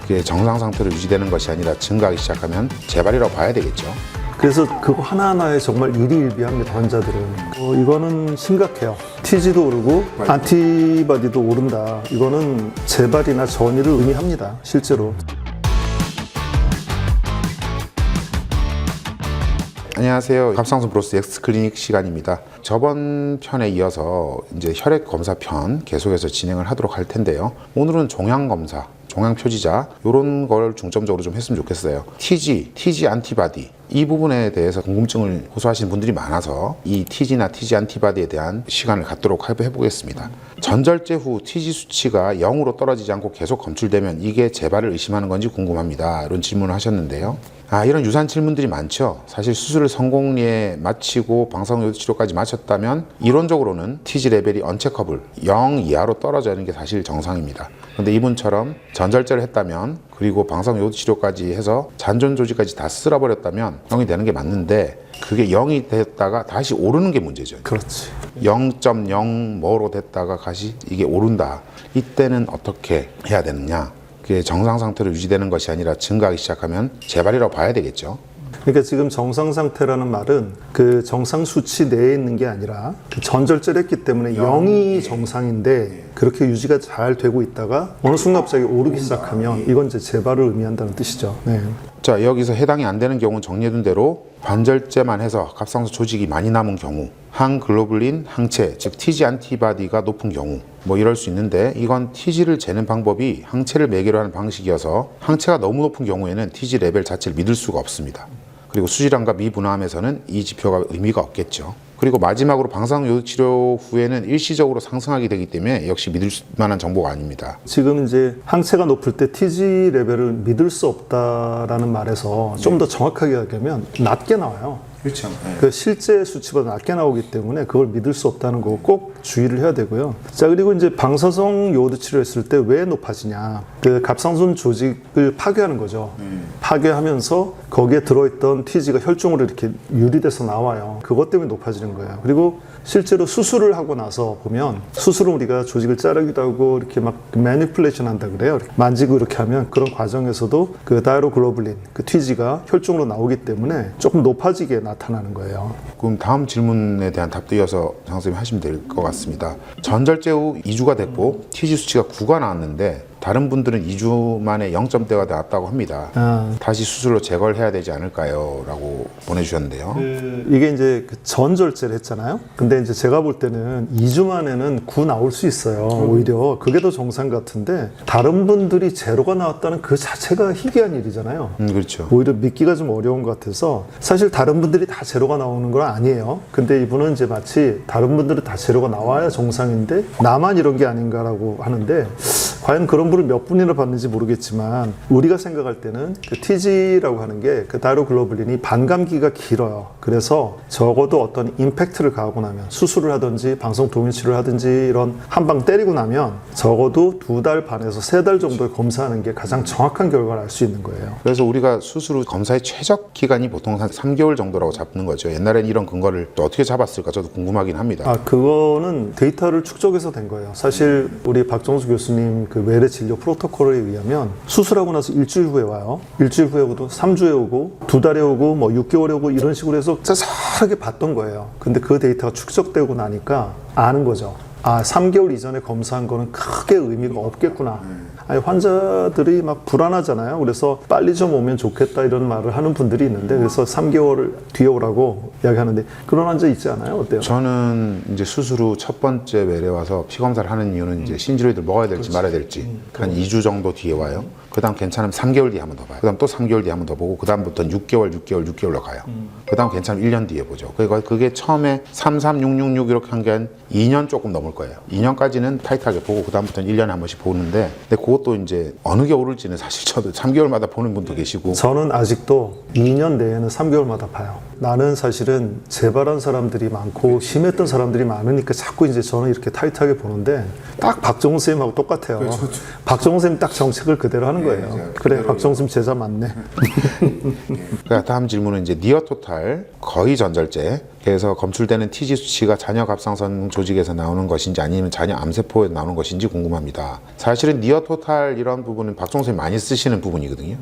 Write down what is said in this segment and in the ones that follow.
그게 정상 상태로 유지되는 것이 아니라 증가하기 시작하면 재발이라고 봐야 되겠죠. 그래서 그거 하나하나에 정말 일희일비합니다, 환자들은. 이거는 심각해요. TG도 오르고 안티바디도 오른다. 이거는 재발이나 전이를 의미합니다, 실제로. 안녕하세요. 갑상선 브로스 엑스클리닉 시간입니다. 저번 편에 이어서 이제 혈액 검사 편 계속해서 진행을 하도록 할 텐데요. 오늘은 종양 검사, 종양 표지자 이런 걸 중점적으로 좀 했으면 좋겠어요. TG 안티바디 이 부분에 대해서 궁금증을 호소하시는 분들이 많아서 이 TG나 TG 안티바디에 대한 시간을 갖도록 해보겠습니다. 전절제 후 TG 수치가 0으로 떨어지지 않고 계속 검출되면 이게 재발을 의심하는 건지 궁금합니다. 이런 질문을 하셨는데요. 이런 유사한 질문들이 많죠. 사실 수술을 성공리에 마치고 방사선 요드 치료까지 마쳤다면 이론적으로는 TG 레벨이 언체커블 0 이하로 떨어지는 게 사실 정상입니다. 근데 이분처럼 전절제를 했다면 그리고 방사선 요드 치료까지 해서 잔존 조직까지 다 쓸어버렸다면 0이 되는 게 맞는데 그게 0이 됐다가 다시 오르는 게 문제죠. 그렇지. 0.0 뭐로 됐다가 다시 이게 오른다. 이때는 어떻게 해야 되느냐? 그게 정상 상태로 유지되는 것이 아니라 증가하기 시작하면 재발이라고 봐야 되겠죠. 그러니까 지금 정상 상태라는 말은 그 정상 수치 내에 있는 게 아니라 그 전절제를 했기 때문에 0이 정상인데 그렇게 유지가 잘 되고 있다가 어느 순간 갑자기 오르기 시작하면 이건 이제 재발을 의미한다는 뜻이죠. 네. 자, 여기서 해당이 안 되는 경우는 정리해둔 대로 반절제만 해서 갑상선 조직이 많이 남은 경우, 항글로불린 항체, 즉 TG 안티바디가 높은 경우 뭐 이럴 수 있는데 이건 TG를 재는 방법이 항체를 매개로 하는 방식이어서 항체가 너무 높은 경우에는 TG 레벨 자체를 믿을 수가 없습니다. 그리고 수질환과 미분화함에서는 이 지표가 의미가 없겠죠. 그리고 마지막으로 방사선 요드 치료 후에는 일시적으로 상승하게 되기 때문에 역시 믿을 만한 정보가 아닙니다. 지금 이제 항체가 높을 때 TG 레벨을 믿을 수 없다라는 말에서 좀 더 정확하게 얘기하면 낮게 나와요. 그렇죠. 그 실제 수치보다 낮게 나오기 때문에 그걸 믿을 수 없다는 거 꼭 주의를 해야 되고요. 자, 그리고 이제 방사선 요오드 치료했을 때 왜 높아지냐? 그 갑상선 조직을 파괴하는 거죠. 파괴하면서 거기에 들어있던 TG가 혈중으로 이렇게 유리돼서 나와요. 그것 때문에 높아지는 거예요. 그리고 실제로 수술을 하고 나서 보면 수술은 우리가 조직을 자르기도 하고 이렇게 막 매니플레이션 한다 그래요. 이렇게 만지고 이렇게 하면 그런 과정에서도 그 다이로글로불린, 그 TG가 혈중으로 나오기 때문에 조금 높아지게 나타나는 거예요. 그럼 다음 질문에 대한 답도 이어서 장 선생님이 하시면 될 것 같습니다. 전절제 후 2주가 됐고 TG 수치가 9가 나왔는데 다른 분들은 2주 만에 0점대가 나왔다고 합니다. 다시 수술로 제거를 해야 되지 않을까요? 라고 보내주셨는데요. 이게 이제 그 전절제를 했잖아요. 근데 이제 제가 볼 때는 2주 만에는 9 나올 수 있어요. 오히려 그게 더 정상 같은데 다른 분들이 제로가 나왔다는 그 자체가 희귀한 일이잖아요. 그렇죠. 오히려 믿기가 좀 어려운 것 같아서 사실 다른 분들이 다 제로가 나오는 건 아니에요. 근데 이분은 이제 마치 다른 분들은 다 제로가 나와야 정상인데 나만 이런 게 아닌가라고 하는데 과연 그런 분을 몇 분이나 봤는지 모르겠지만 우리가 생각할 때는 그 TG라고 하는 게 그 다이로글로불린이 반감기가 길어요. 그래서 적어도 어떤 임팩트를 가하고 나면 수술을 하든지 방사선 도면 치료를 하든지 이런 한 방 때리고 나면 적어도 2달 반에서 3달 정도를 검사하는 게 가장 정확한 결과를 알 수 있는 거예요. 그래서 우리가 수술 후 검사의 최적 기간이 보통 한 3개월 정도라고 잡는 거죠. 옛날엔 이런 근거를 또 어떻게 잡았을까 저도 궁금하긴 합니다. 그거는 데이터를 축적해서 된 거예요. 사실 우리 박정수 교수님 그 외래 진료 프로토콜에 의하면 수술하고 나서 일주일 후에 와요. 일주일 후에 오고 3주에 오고 2달에 오고 뭐 6개월에 오고 이런 식으로 해서 자세하게 봤던 거예요. 근데 그 데이터가 축적되고 나니까 아는 거죠. 3개월 이전에 검사한 거는 크게 의미가 없겠구나. 아니, 환자들이 막 불안하잖아요. 그래서 빨리 좀 오면 좋겠다 이런 말을 하는 분들이 있는데 그래서 3개월 뒤에 오라고 이야기하는데 그런 환자 있지 않아요? 어때요? 저는 이제 수술 후 첫 번째 외래 와서 피 검사를 하는 이유는 이제 신지로이드를 먹어야 될지 말아야 될지 한 2주 정도 뒤에 와요. 그 다음 괜찮으면 3개월 뒤에 한 번 더 봐요. 그 다음 또 3개월 뒤에 한 번 더 보고 그 다음부터는 6개월로 가요. 그 다음 괜찮으면 1년 뒤에 보죠. 그게 처음에 3, 3, 6, 6, 6 이렇게 한 게 한 2년 조금 넘을 거예요. 2년까지는 타이트하게 보고 그 다음부터는 1년에 한 번씩 보는데 근데 그것도 이제 어느 게 오를지는 사실 저도 3개월마다 보는 분도 계시고 저는 아직도 2년 내에는 3개월마다 봐요. 나는 사실은 재발한 사람들이 많고 심했던 사람들이 많으니까 자꾸 이제 저는 이렇게 타이트하게 보는데 딱 박정훈 쌤하고 똑같아요. 그렇죠. 박정훈 쌤이 딱 정책을 그대로 하는 거예요. 그래, 박정훈 쌤 제자 맞네. 다음 질문은 이제 니어토탈 거의 전절제 그래서 검출되는 TG 수치가 자녀 갑상선 조직에서 나오는 것인지 아니면 자녀 암세포에서 나오는 것인지 궁금합니다. 사실은 니어토탈 니어토탈 이런 부분은 박종선이 많이 쓰시는 부분이거든요.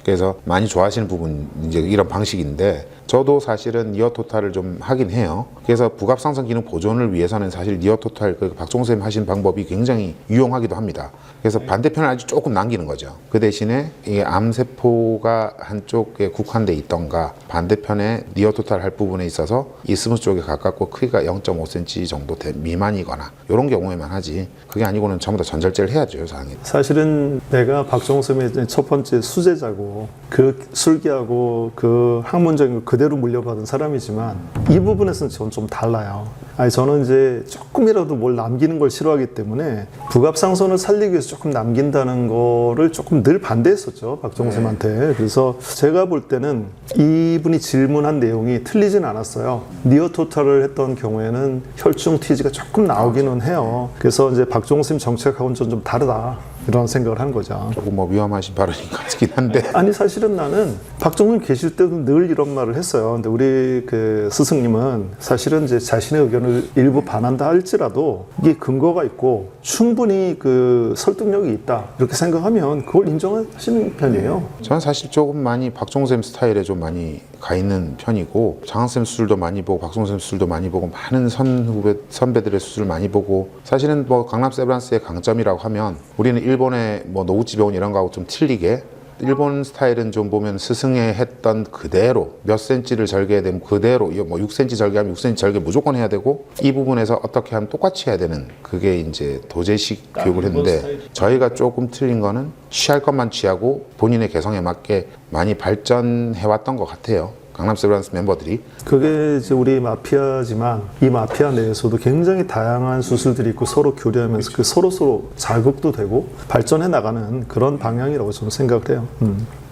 그래서 많이 좋아하시는 부분 이제 이런 방식인데 저도 사실은 니어토탈을 좀 하긴 해요. 그래서 부갑상선 기능 보존을 위해서는 사실 니어토탈 그 박종선님 하신 방법이 굉장히 유용하기도 합니다. 그래서 반대편을 아주 조금 남기는 거죠. 그 대신에 이 암세포가 한쪽에 국한돼 있던가 반대편에 니어토탈 할 부분에 있어서 이스무스 쪽에 가깝고 크기가 0.5cm 정도 미만이거나 이런 경우에만 하지 그게 아니고는 전부 다 전절제를 해야죠. 상황이. 사실은 내가 박종선의 첫 번째 수제자고 그 술기하고 그 학문적인 거 그대로 물려받은 사람이지만 이 부분에서는 저는 좀 달라요. 아니 저는 이제 조금이라도 뭘 남기는 걸 싫어하기 때문에 부갑상선을 살리기 위해서 조금 남긴다는 거를 조금 늘 반대했었죠. 박종선한테. 그래서 제가 볼 때는 이분이 질문한 내용이 틀리진 않았어요. 니어토탈을 했던 경우에는 혈중 TG가 조금 나오기는 해요. 그래서 이제 박종선 정책하고는 좀 다르다. 이런 생각을 한 거죠. 조금 뭐 위험하신 발언인 것 같긴 한데. 아니 사실은 나는 박종선 계실 때도 늘 이런 말을 했어요. 근데 우리 그 스승님은 사실은 이제 자신의 의견을 일부 반한다 할지라도 이게 근거가 있고 충분히 그 설득력이 있다 이렇게 생각하면 그걸 인정하시는 편이에요. 저는 사실 조금 많이 박종선 스타일에 좀 많이 가 있는 편이고 장항쌤 수술도 많이 보고 박종선 수술도 많이 보고 많은 선배들의 수술을 많이 보고 사실은 뭐 강남 세브란스의 강점이라고 하면 우리는 일본의 뭐 노구치 병원 이런 거하고 좀 틀리게 일본 스타일은 좀 보면 스승의 했던 그대로 몇 센치를 절개해야 되면 그대로 뭐 6cm 절개하면 6cm 절개 무조건 해야 되고 이 부분에서 어떻게 하면 똑같이 해야 되는 그게 이제 도제식 교육을 했는데 저희가 조금 틀린 거는 취할 것만 취하고 본인의 개성에 맞게 많이 발전해 왔던 것 같아요. 강남 세브란스 멤버들이. 그게 이제 우리 마피아지만 이 마피아 내에서도 굉장히 다양한 수술들이 있고 서로 교류하면서 그 서로 자극도 되고 발전해 나가는 그런 방향이라고 저는 생각을 해요.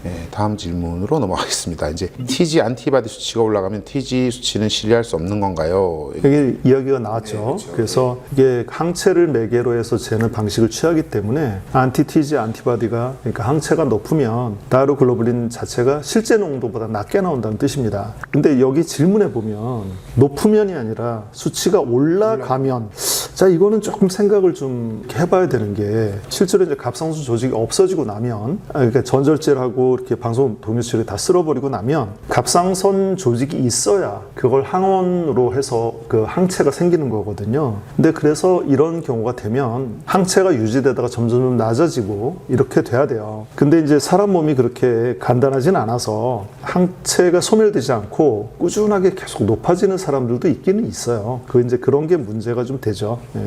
네, 다음 질문으로 넘어가겠습니다. 이제 TG 안티바디 수치가 올라가면 TG 수치는 신뢰할 수 없는 건가요? 여기 이야기가 나왔죠. 그래서 이게 항체를 매개로 해서 재는 방식을 취하기 때문에 안티-TG 안티바디가 그러니까 항체가 높으면 다이로글로불린 자체가 실제 농도보다 낮게 나온다는 뜻입니다. 근데 여기 질문에 보면 높으면이 아니라 수치가 올라가면 자 이거는 조금 생각을 좀 해봐야 되는 게 실제로 이제 갑상선 조직이 없어지고 나면 그러니까 전절제를 하고 이렇게 방송 동요치를 다 쓸어버리고 나면 갑상선 조직이 있어야 그걸 항원으로 해서 그 항체가 생기는 거거든요. 근데 그래서 이런 경우가 되면 항체가 유지되다가 점점 낮아지고 이렇게 돼야 돼요. 근데 이제 사람 몸이 그렇게 간단하진 않아서 항체가 소멸되지 않고 꾸준하게 계속 높아지는 사람들도 있기는 있어요. 그 이제 그런 게 문제가 좀 되죠. 네.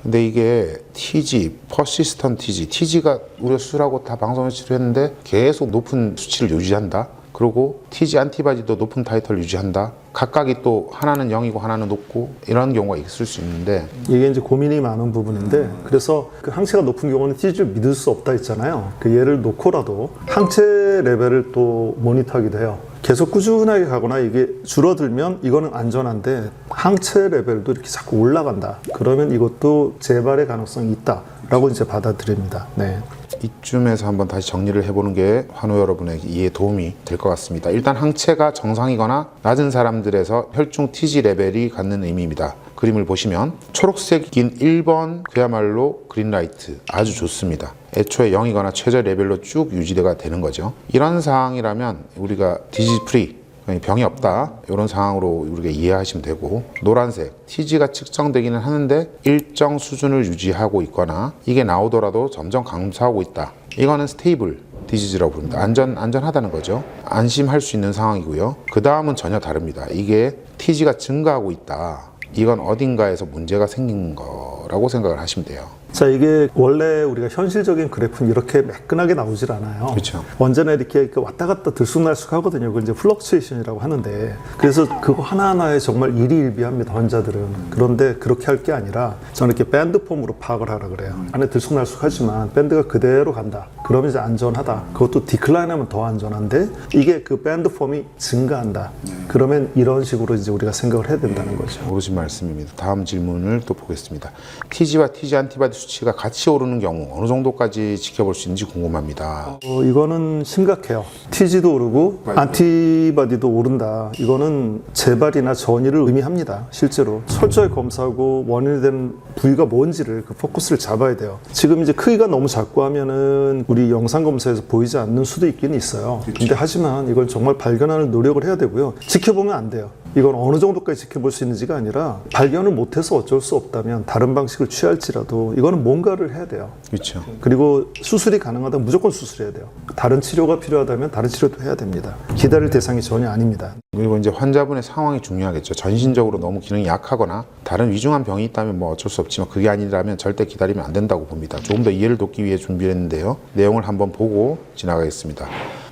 근데 이게 TG, 퍼시스턴 TG가 우리가 수술하고 다 방사선 치료했는데 계속 높은 수치를 유지한다. 그리고 TG 안티바디도 높은 타이터를 유지한다. 각각이 또 하나는 0이고 하나는 높고 이런 경우가 있을 수 있는데 이게 이제 고민이 많은 부분인데 그래서 그 항체가 높은 경우는 TG를 믿을 수 없다 했잖아요. 그 얘를 놓고라도 항체 레벨을 또 모니터하기도 해요. 계속 꾸준하게 가거나 이게 줄어들면 이거는 안전한데 항체 레벨도 이렇게 자꾸 올라간다. 그러면 이것도 재발의 가능성이 있다라고 이제 받아들입니다. 네. 이쯤에서 한번 다시 정리를 해보는 게 환우 여러분에게 이해에 도움이 될 것 같습니다. 일단 항체가 정상이거나 낮은 사람들에서 혈중 TG 레벨이 갖는 의미입니다. 그림을 보시면 초록색인 1번 그야말로 그린라이트 아주 좋습니다. 애초에 0이거나 최저 레벨로 쭉 유지가 되는 거죠. 이런 상황이라면 우리가 디지즈 프리 병이 없다 이런 상황으로 우리가 이해하시면 되고 노란색 TG가 측정되기는 하는데 일정 수준을 유지하고 있거나 이게 나오더라도 점점 감소하고 있다. 이거는 스테이블 디지즈라고 부릅니다. 안전하다는 거죠. 안심할 수 있는 상황이고요. 그 다음은 전혀 다릅니다. 이게 TG가 증가하고 있다. 이건 어딘가에서 문제가 생긴 거라고 생각을 하시면 돼요. 자, 이게 원래 우리가 현실적인 그래프는 이렇게 매끈하게 나오질 않아요. 그렇죠. 언제나 이렇게 왔다 갔다 들쑥날쑥 하거든요. 그걸 이제 플럭츄에이션이라고 하는데 그래서 그거 하나하나에 정말 일희일비합니다. 환자들은. 그런데 그렇게 할 게 아니라 저는 이렇게 밴드 폼으로 파악을 하라 그래요. 안에 들쑥날쑥 하지만 밴드가 그대로 간다. 그러면 이제 안전하다. 그것도 디클라인하면 더 안전한데 이게 그 밴드 폼이 증가한다. 그러면 이런 식으로 이제 우리가 생각을 해야 된다는 거죠. 옳으신 말씀입니다. 다음 질문을 또 보겠습니다. TG와 TG 안티바디 수치가 같이 오르는 경우 어느 정도까지 지켜볼 수 있는지 궁금합니다. 이거는 심각해요. TG도 오르고 안티바디도 오른다. 이거는 재발이나 전이를 의미합니다. 실제로 철저히 검사하고 원인이 되는 부위가 뭔지를 그 포커스를 잡아야 돼요. 지금 이제 크기가 너무 작고 하면은 우리 영상 검사에서 보이지 않는 수도 있기는 있어요. 근데 하지만 이걸 정말 발견하는 노력을 해야 되고요. 지켜보면 안 돼요. 이건 어느 정도까지 지켜볼 수 있는지가 아니라 발견을 못해서 어쩔 수 없다면 다른 방식을 취할지라도 이거는 뭔가를 해야 돼요. 그렇죠. 그리고 수술이 가능하다면 무조건 수술해야 돼요. 다른 치료가 필요하다면 다른 치료도 해야 됩니다. 기다릴 대상이 전혀 아닙니다. 그리고 이제 환자분의 상황이 중요하겠죠. 전신적으로 너무 기능이 약하거나 다른 위중한 병이 있다면 뭐 어쩔 수 없지만 그게 아니라면 절대 기다리면 안 된다고 봅니다. 조금 더 이해를 돕기 위해 준비했는데요. 내용을 한번 보고 지나가겠습니다.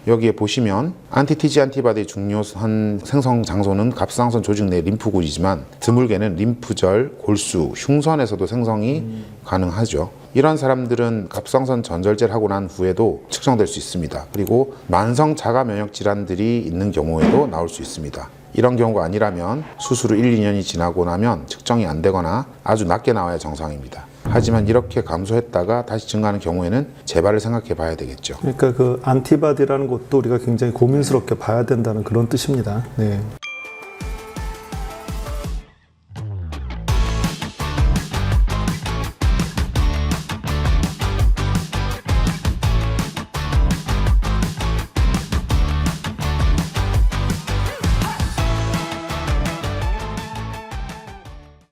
여기에 보시면 안티-TG 안티바디 중요한 생성 장소는 갑상선 조직 내 림프구이지만 드물게는 림프절, 골수, 흉선에서도 생성이 가능하죠. 이런 사람들은 갑상선 전절제를 하고 난 후에도 측정될 수 있습니다. 그리고 만성 자가 면역 질환들이 있는 경우에도 나올 수 있습니다. 이런 경우가 아니라면 수술 후 1, 2년이 지나고 나면 측정이 안 되거나 아주 낮게 나와야 정상입니다. 하지만 이렇게 감소했다가 다시 증가하는 경우에는 재발을 생각해 봐야 되겠죠. 그러니까 그 안티바디라는 것도 우리가 굉장히 고민스럽게 봐야 된다는 그런 뜻입니다. 네.